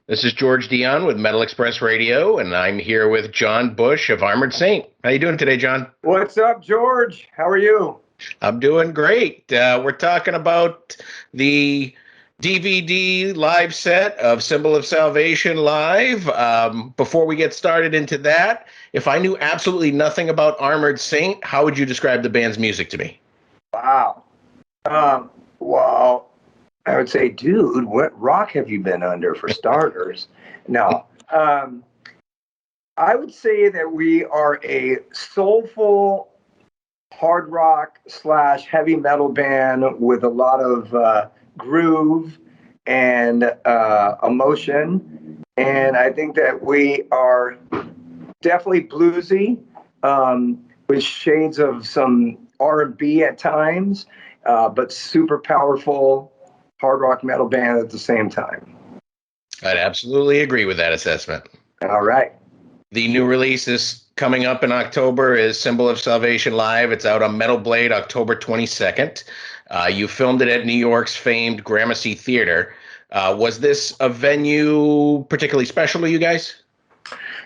This is George Dionne with Metal Express Radio, and I'm here with John Bush of Armored Saint. How you doing today, John? What's up, George? How are you? I'm doing great. We're talking about the DVD live set of Symbol of Salvation Live. Before we get started into that, if I knew absolutely nothing about Armored Saint, how would you describe the band's music to me? Wow. Well, I would say, dude, what rock have you been under for starters? No. I would say that we are a soulful hard rock / heavy metal band with a lot of groove and emotion. And I think that we are definitely bluesy, with shades of some R&B at times, but super powerful hard rock metal band at the same time. I'd absolutely agree with that assessment. All right. The new release is coming up in October is Symbol of Salvation Live. It's out on Metal Blade October 22nd. You filmed it at New York's famed Gramercy Theater. Was this a venue particularly special to you guys?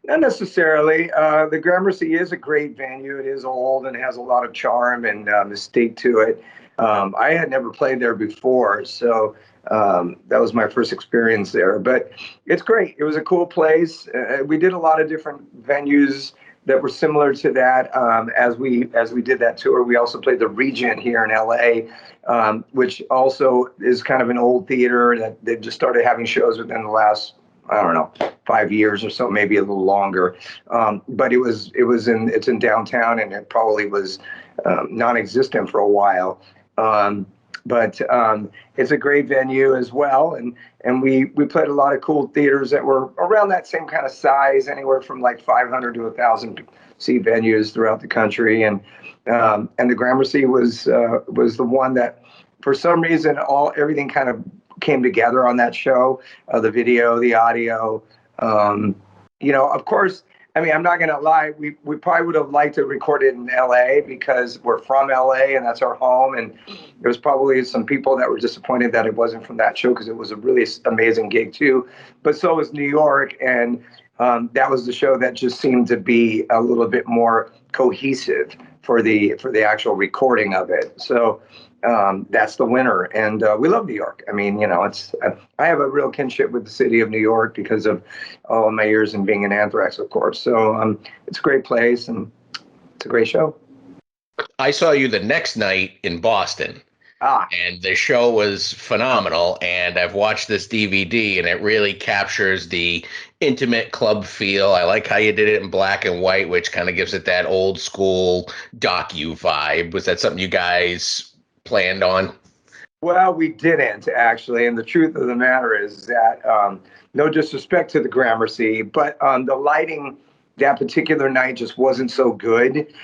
Not necessarily. The Gramercy is a great venue. It is old and has a lot of charm and mystique to it. I had never played there before, so that was my first experience there. But it's great. It was a cool place. We did a lot of different venues that were similar to that. As we did that tour, we also played the Regent here in LA, which also is kind of an old theater that they just started having shows within the last, I don't know, 5 years or so, maybe a little longer. But it's in downtown, and it probably was non-existent for a while. But it's a great venue as well, and we played a lot of cool theaters that were around that same kind of size, anywhere from like 500 to 1,000 seat venues throughout the country, and the Gramercy was the one that, for some reason, everything kind of came together on that show, the video, the audio. Of course, I mean, I'm not going to lie. We probably would have liked to record it in LA because we're from LA and that's our home. And there was probably some people that were disappointed that it wasn't from that show because it was a really amazing gig too. But so was New York. And that was the show that just seemed to be a little bit more cohesive for the actual recording of it. So that's the winner. And we love New York. I mean, I have a real kinship with the city of New York because of all of my years in being in Anthrax, of course. So it's a great place and it's a great show. I saw you the next night in Boston. And the show was phenomenal. And I've watched this DVD, and it really captures the intimate club feel. I like how you did it in black and white, which kind of gives it that old school docu vibe. Was that something you guys planned on? Well, we didn't, actually. And the truth of the matter is that, no disrespect to the Gramercy, but the lighting that particular night just wasn't so good.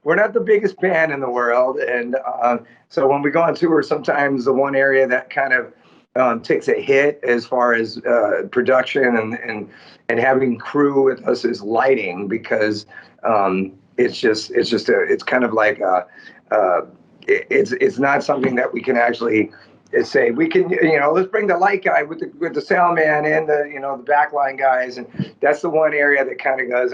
We're not the biggest band in the world. And so when we go on tour, sometimes the one area that kind of takes a hit as far as production and having crew with us is lighting, because it's kind of like it's not something that we can actually say we can, let's bring the light guy with the sound man and the backline guys, and that's the one area that kind of goes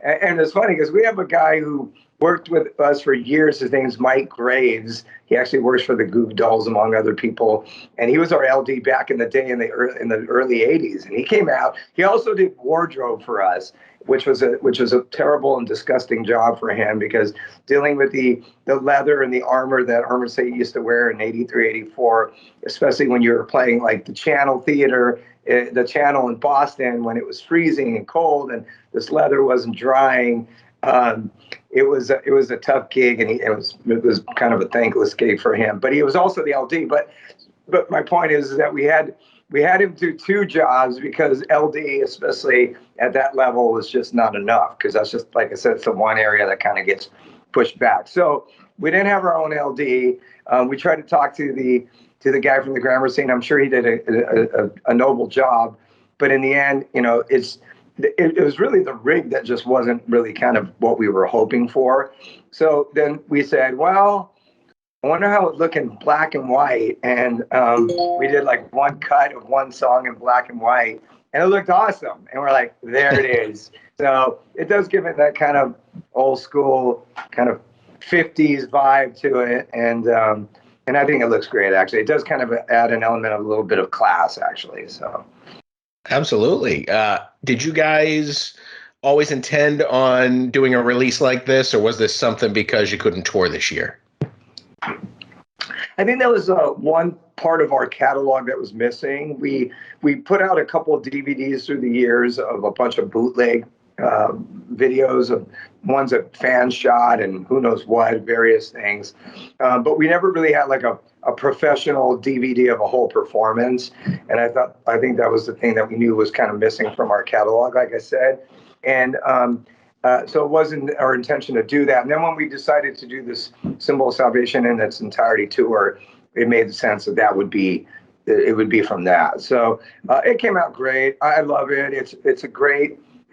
and it's funny because we have a guy who worked with us for years. His name's Mike Graves. He actually works for the Goo Goo Dolls, among other people. And he was our LD back in the day in the early 80s. And he came out. He also did wardrobe for us, which was a terrible and disgusting job for him, because dealing with the leather and the armor that Armored Saint used to wear in 83, 84, especially when you were playing like the Channel Theater, the Channel in Boston, when it was freezing and cold and this leather wasn't drying. It was a tough gig, and it was kind of a thankless gig for him. But he was also the LD. But my point is that we had him do two jobs, because LD, especially at that level, was just not enough, because that's just, like I said, it's the one area that kind of gets pushed back. So we didn't have our own LD. We tried to talk to the guy from the Gramercy, and I'm sure he did a noble job. But in the end, it was really the rig that just wasn't really kind of what we were hoping for. So then we said, well, I wonder how it would look in black and white. And we did like one cut of one song in black and white, and it looked awesome. And we're like, there it is. So it does give it that kind of old school, kind of 50s vibe to it. And I think it looks great, actually. It does kind of add an element of a little bit of class, actually. So Absolutely. Did you guys always intend on doing a release like this, or was this something because you couldn't tour this year? I think that was one part of our catalog that was missing. We put out a couple of DVDs through the years of a bunch of bootleg videos of ones that fans shot and who knows what, various things. But we never really had like a professional DVD of a whole performance. And I think that was the thing that we knew was kind of missing from our catalog, like I said. And so it wasn't our intention to do that. And then when we decided to do this Symbol of Salvation in its entirety tour, it made sense that it would be from that. So it came out great. I love it. It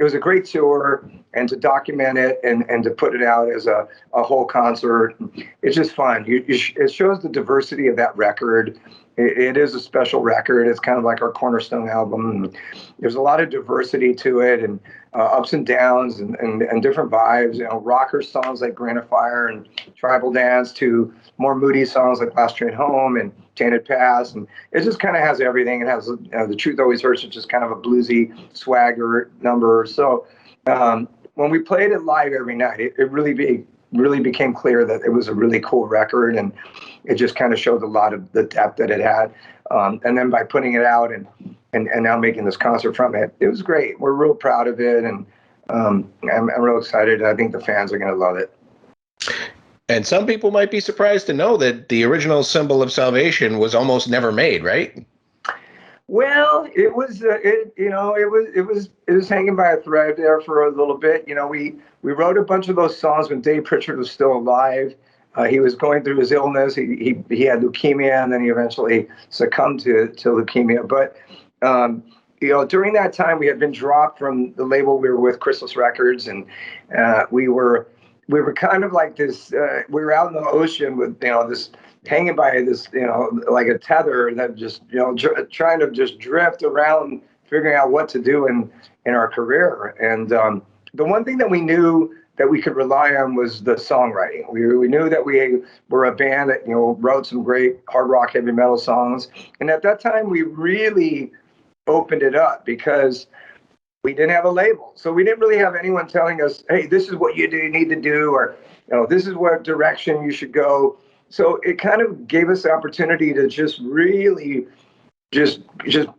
was a great tour, and to document it and to put it out as a whole concert, it's just fun. It shows the diversity of that record. It is a special record. It's kind of like our cornerstone album. There's a lot of diversity to it, and ups and downs and different vibes. You know, rocker songs like Grain of Fire and Tribal Dance to more moody songs like Last Train Home and Tainted Pass. And it just kind of has everything. It has The Truth Always Hurts, which is kind of a bluesy swagger number. So when we played it live every night, it really became clear that it was a really cool record, and it just kind of showed a lot of the depth that it had. And then by putting it out and now making this concert from it, it was great. We're real proud of it, and I'm real excited. I think the fans are going to love it. And some people might be surprised to know that the original Symbol of Salvation was almost never made, right? Well, it was hanging by a thread there for a little bit. You know, we wrote a bunch of those songs when Dave Pritchard was still alive. He was going through his illness. He had leukemia, and then he eventually succumbed to leukemia. But during that time, we had been dropped from the label we were with, Chrysalis Records, and we were kind of like this. We were out in the ocean with this, hanging by this, like a tether that just trying to just drift around, figuring out what to do in our career. And the one thing that we knew that we could rely on was the songwriting. We knew that we were a band that wrote some great hard rock, heavy metal songs. And at that time, we really opened it up because we didn't have a label. So we didn't really have anyone telling us, hey, this is what you need to do, or this is what direction you should go. So it kind of gave us the opportunity to just really just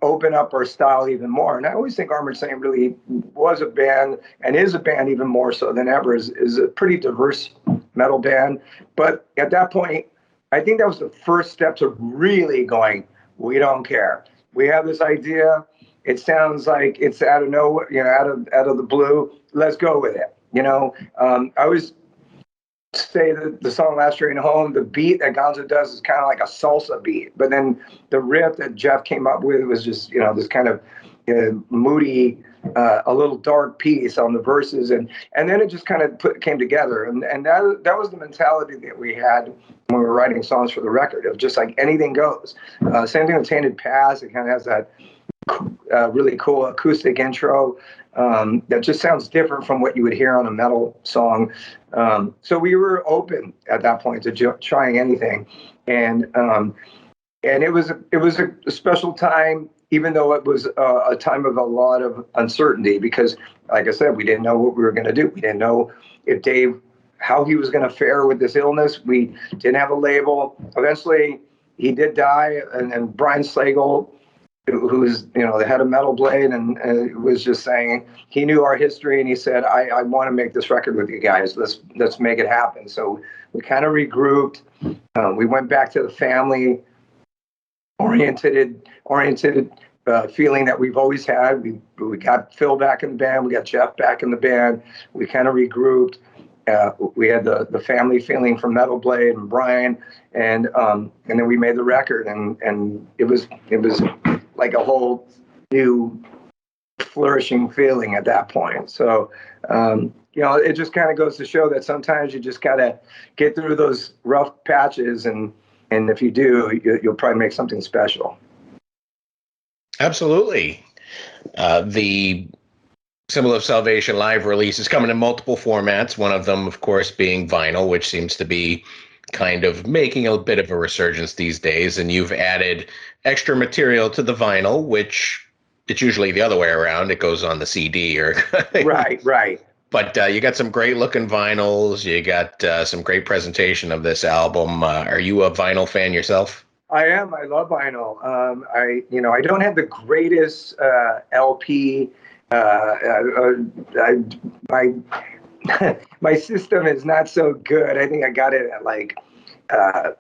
open up our style even more. And I always think Armored Saint really was a band, and is a band even more so than ever, is a pretty diverse metal band. But at that point, I think that was the first step to really going, we don't care. We have this idea. It sounds like it's out of nowhere, out of the blue. Let's go with it. I always say that the song Last Train Home, the beat that Gonzo does is kind of like a salsa beat, but then the riff that Jeff came up with was just this kind of moody, a little dark piece on the verses, and then it just kind of came together, and that was the mentality that we had when we were writing songs for the record. It was just like anything goes. Same thing with Tainted Pass. It kind of has that really cool acoustic intro that just sounds different from what you would hear on a metal song. So we were open at that point to trying anything, and it was a special time, even though it was a time of a lot of uncertainty, because, like I said, we didn't know what we were going to do. We didn't know if Dave, how he was going to fare with this illness. We didn't have a label. Eventually, he did die, and Brian Slagle, who's the head of Metal Blade, and was just saying he knew our history, and he said, I want to make this record with you guys. Let's make it happen. So we kind of regrouped. We went back to the family oriented feeling that we've always had. We got Phil back in the band. We got Jeff back in the band. We kind of regrouped. We had the family feeling from Metal Blade and Brian, and then we made the record, and it was like a whole new flourishing feeling at that point. So, it just kind of goes to show that sometimes you just got to get through those rough patches. And if you do, you'll probably make something special. Absolutely. The Symbol of Salvation live release is coming in multiple formats. One of them, of course, being vinyl, which seems to be kind of making a bit of a resurgence these days. And you've added extra material to the vinyl, which it's usually the other way around. It goes on the CD or right. But you got some great looking vinyls. You got some great presentation of this album. Are you a vinyl fan yourself? I am. I love vinyl. I don't have the greatest LP. My system is not so good. I think I got it at like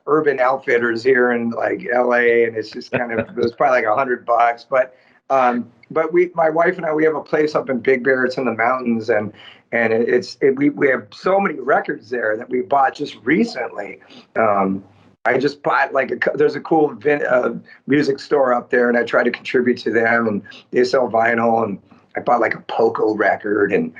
Urban Outfitters here in like LA, and it's just kind of, it was probably like $100. But my wife and I, we have a place up in Big Bear. It's in the mountains, and we have so many records there that we bought just recently. I just bought there's a cool music store up there, and I try to contribute to them, and they sell vinyl, and I bought like a Poco record and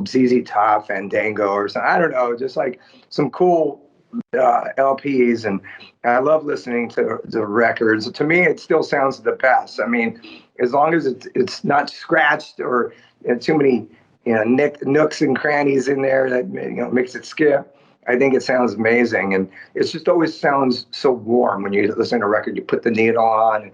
ZZ Top, Fandango or something. I don't know, just like some cool LPs, and I love listening to the records. To me, it still sounds the best. I mean, as long as it's not scratched or too many nooks and crannies in there that makes it skip. I think it sounds amazing, and it just always sounds so warm when you listen to a record. You put the needle on.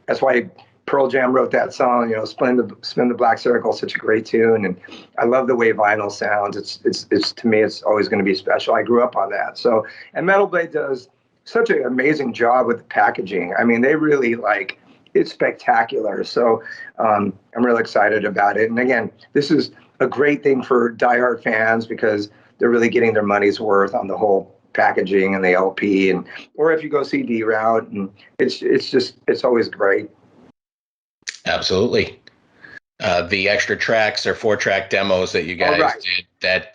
That's why Pearl Jam wrote that song. Spin the Black Circle, such a great tune, and I love the way vinyl sounds. It's to me, it's always going to be special. I grew up on that. So, and Metal Blade does such an amazing job with the packaging. I mean, they really it's spectacular. So I'm really excited about it. And again, this is a great thing for diehard fans because they're really getting their money's worth on the whole packaging and the LP, or if you go CD route, and it's always great. Absolutely. The extra tracks or 4-track demos that you guys did that,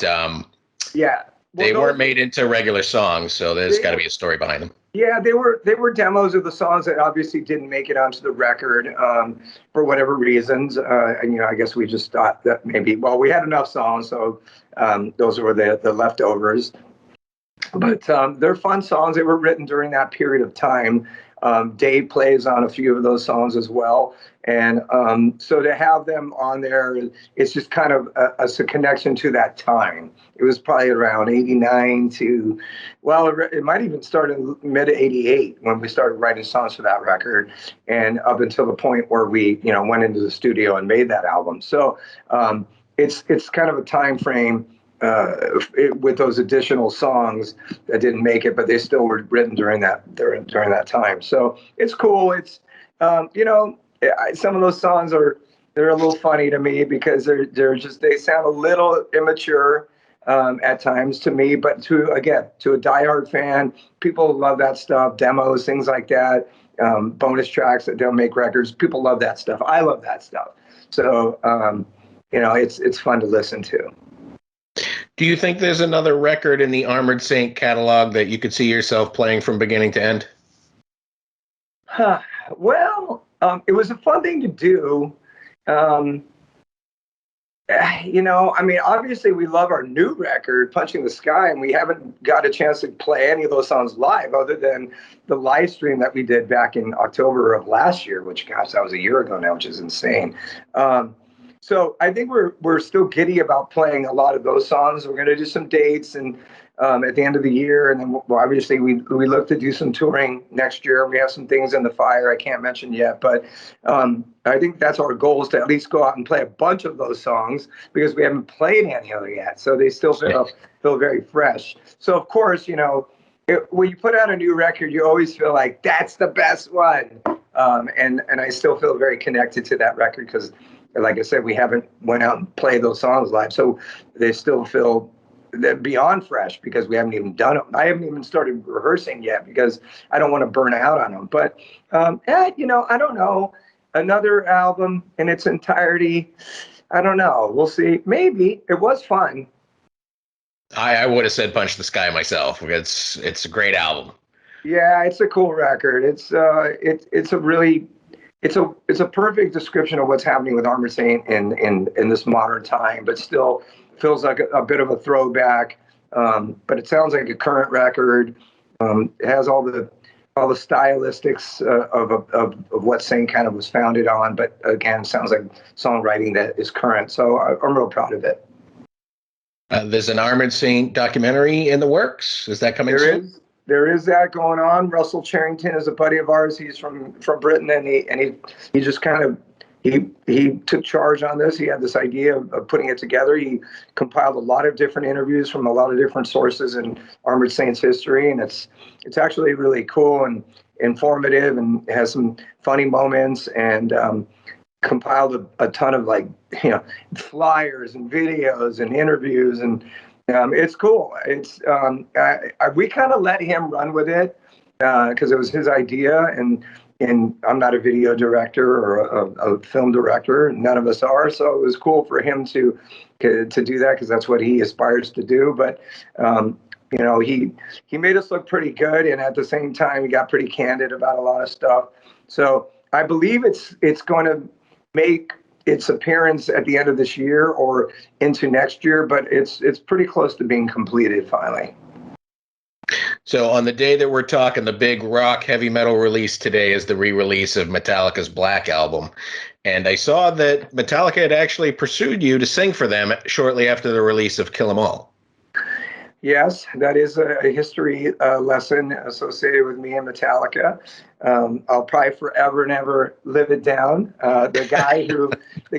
they weren't made into regular songs, so there's got to be a story behind them. Yeah, they were demos of the songs that obviously didn't make it onto the record for whatever reasons. I guess we just thought that maybe, we had enough songs, so those were the leftovers. But they're fun songs. They were written during that period of time. Dave plays on a few of those songs as well. And so to have them on there, it's just kind of a connection to that time. It was probably around 89 to, it might even start in mid 88 when we started writing songs for that record, and up until the point where we, went into the studio and made that album. So it's kind of a time frame with those additional songs that didn't make it, but they still were written during that time. So it's cool. It's some of those songs they're a little funny to me because they sound a little immature at times to me, but to a diehard fan, people love that stuff, demos, things like that, bonus tracks that don't make records. People love that stuff. I love that stuff. So it's fun to listen to. Do you think there's another record in the Armored Saint catalog that you could see yourself playing from beginning to end? It was a fun thing to do. Obviously we love our new record, Punching the Sky, and we haven't got a chance to play any of those songs live other than the live stream that we did back in October of last year, which, gosh, that was a year ago now, which is insane. So I think we're still giddy about playing a lot of those songs. We're going to do some dates and at the end of the year, and then obviously we look to do some touring next year. We have some things in the fire I can't mention yet, but I think that's our goal, is to at least go out and play a bunch of those songs because we haven't played any of them yet, so they still feel very fresh. So of course, when you put out a new record, you always feel like that's the best one, and I still feel very connected to that record because, like I said, we haven't went out and played those songs live, so they still feel beyond fresh because we haven't even done them. I haven't even started rehearsing yet because I don't want to burn out on them. But I don't know, another album in its entirety, I don't know. We'll see. Maybe. It was fun. I would have said Punch the Sky myself. It's a great album. Yeah, it's a cool record. It's it's a perfect description of what's happening with Armored Saint in this modern time, but still feels like a bit of a throwback. But it sounds like a current record. It has all the stylistics of what Saint kind of was founded on, but again, sounds like songwriting that is current. So I'm real proud of it. There's an Armored Saint documentary in the works. Is that coming soon? There is that going on. Russell Charrington is a buddy of ours. He's from Britain, and he just kind of he took charge on this. He had this idea of putting it together. He compiled a lot of different interviews from a lot of different sources in Armored Saint's history, and it's actually really cool and informative, and has some funny moments, and compiled a ton of flyers and videos and interviews, and it's cool. It's we kind of let him run with it because it was his idea, and I'm not a video director or a film director. None of us are, so it was cool for him to do that because that's what he aspires to do. But he made us look pretty good, and at the same time, he got pretty candid about a lot of stuff. So I believe it's going to make its appearance at the end of this year or into next year, but it's pretty close to being completed finally. So on the day that we're talking, the big rock heavy metal release today is the re-release of Metallica's Black Album. And I saw that Metallica had actually pursued you to sing for them shortly after the release of Kill 'Em All. Yes, that is a history lesson associated with me and Metallica. I'll probably forever and ever live it down. The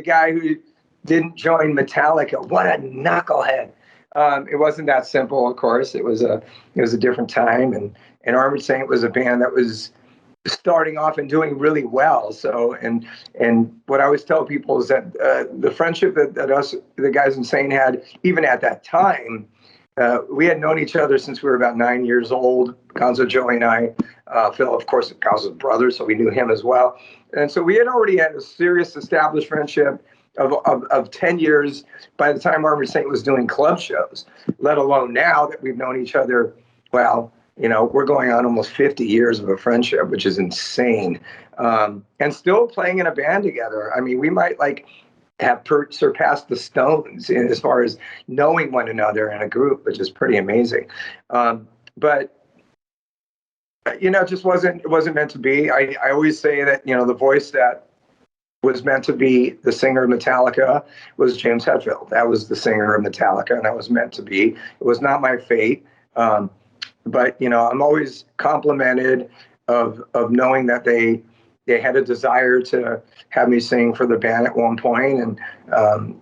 guy who didn't join Metallica, what a knucklehead! It wasn't that simple, of course. It was a different time, and Armored Saint was a band that was starting off and doing really well. So, and what I always tell people is that the friendship that us, the guys in Saint, had, even at that time. We had known each other since we were about 9 years old, Gonzo, Joey, and I. Phil, of course, Gonzo's brother, so we knew him as well. And so we had already had a serious established friendship of 10 years by the time Armored Saint was doing club shows, let alone now that we've known each other, well, we're going on almost 50 years of a friendship, which is insane. And still playing in a band together. I mean, we might have surpassed the Stones as far as knowing one another in a group, which is pretty amazing. But it just wasn't meant to be. I always say that, the voice that was meant to be the singer of Metallica was James Hetfield. That was the singer of Metallica, and that was meant to be. It was not my fate. But, I'm always complimented of knowing that they had a desire to have me sing for the band at one point, and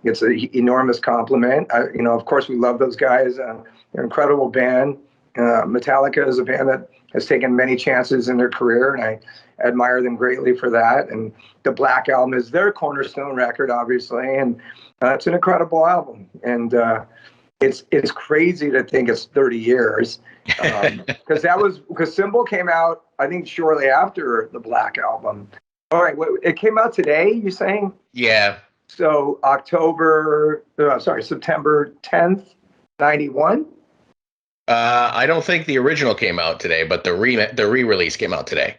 it's an enormous compliment. Of course, we love those guys. They're an incredible band. Metallica is a band that has taken many chances in their career, and I admire them greatly for that. And the Black Album is their cornerstone record, obviously, and it's an incredible album. And it's crazy to think it's 30 years because Symbol came out, I think, shortly after the Black Album. All right, it came out today, you saying? Yeah. So September 10th, 91? I don't think the original came out today, but the re-release came out today.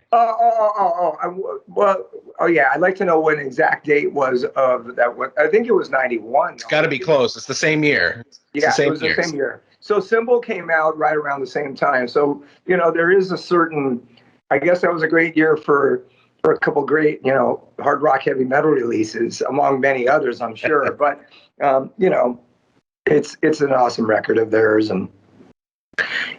Yeah. I'd like to know what an exact date was of that one. I think it was 91. It's got to be close. It's the same year. Yeah, it was the same year. So Symbol came out right around the same time. So, there is a certain, I guess that was a great year for a couple great, hard rock heavy metal releases, among many others, I'm sure. But, it's an awesome record of theirs. And,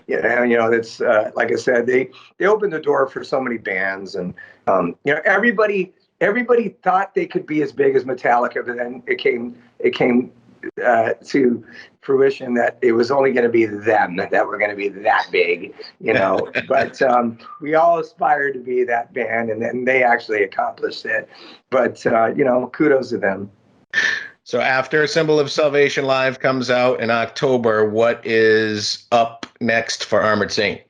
it's like I said, they opened the door for so many bands, and everybody thought they could be as big as Metallica, but then it came to fruition that it was only going to be them that were going to be that big, But we all aspired to be that band, and then they actually accomplished it. But kudos to them. So after Symbol of Salvation Live comes out in October, what is up next for Armored Saint?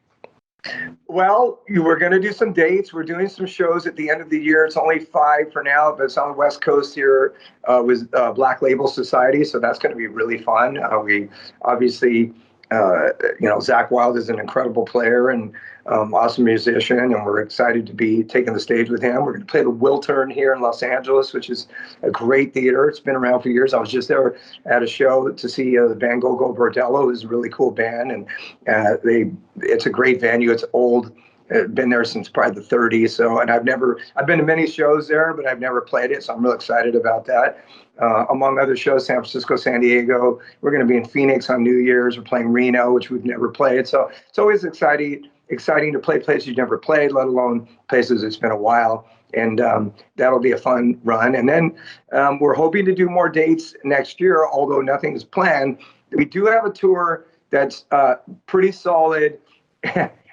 Well, we're going to do some dates. We're doing some shows at the end of the year. It's only 5 for now, but it's on the West Coast here with Black Label Society, so that's going to be really fun. We obviously Zakk Wylde is an incredible player and awesome musician, and we're excited to be taking the stage with him. We're going to play the Wiltern here in Los Angeles, which is a great theater. It's been around for years. I was just there at a show to see the band Go-Go Bordello, who's a really cool band, and it's a great venue. It's old. Been there since probably the 30s. So, and I've been to many shows there, but I've never played it. So I'm real excited about that. Among other shows, San Francisco, San Diego. We're going to be in Phoenix on New Year's. We're playing Reno, which we've never played. So it's always exciting to play places you've never played, let alone places it's been a while. And that'll be a fun run. And then we're hoping to do more dates next year, although nothing is planned. We do have a tour that's pretty solid.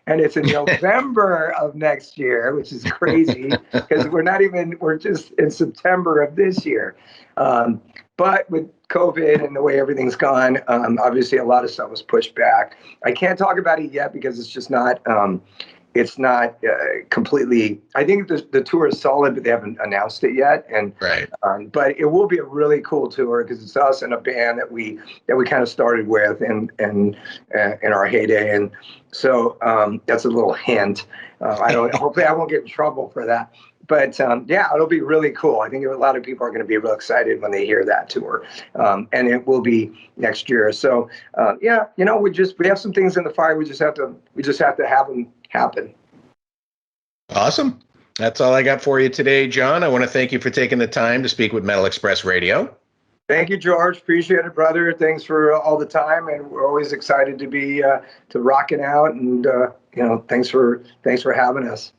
And it's in November of next year, which is crazy because we're just in September of this year. But with COVID and the way everything's gone, obviously a lot of stuff was pushed back. I can't talk about it yet because it's just not, completely, I think the tour is solid, but they haven't announced it yet. And right. But it will be a really cool tour because it's us and a band that we kind of started with in our heyday. And so that's a little hint. Hopefully I won't get in trouble for that. But it'll be really cool. I think a lot of people are going to be real excited when they hear that tour, and it will be next year. So we have some things in the fire. We just have to have them happen. Awesome. That's all I got for you today, John. I want to thank you for taking the time to speak with Metal Express Radio. Thank you, George. Appreciate it, brother. Thanks for all the time, and we're always excited to be to rocking out. And thanks for having us.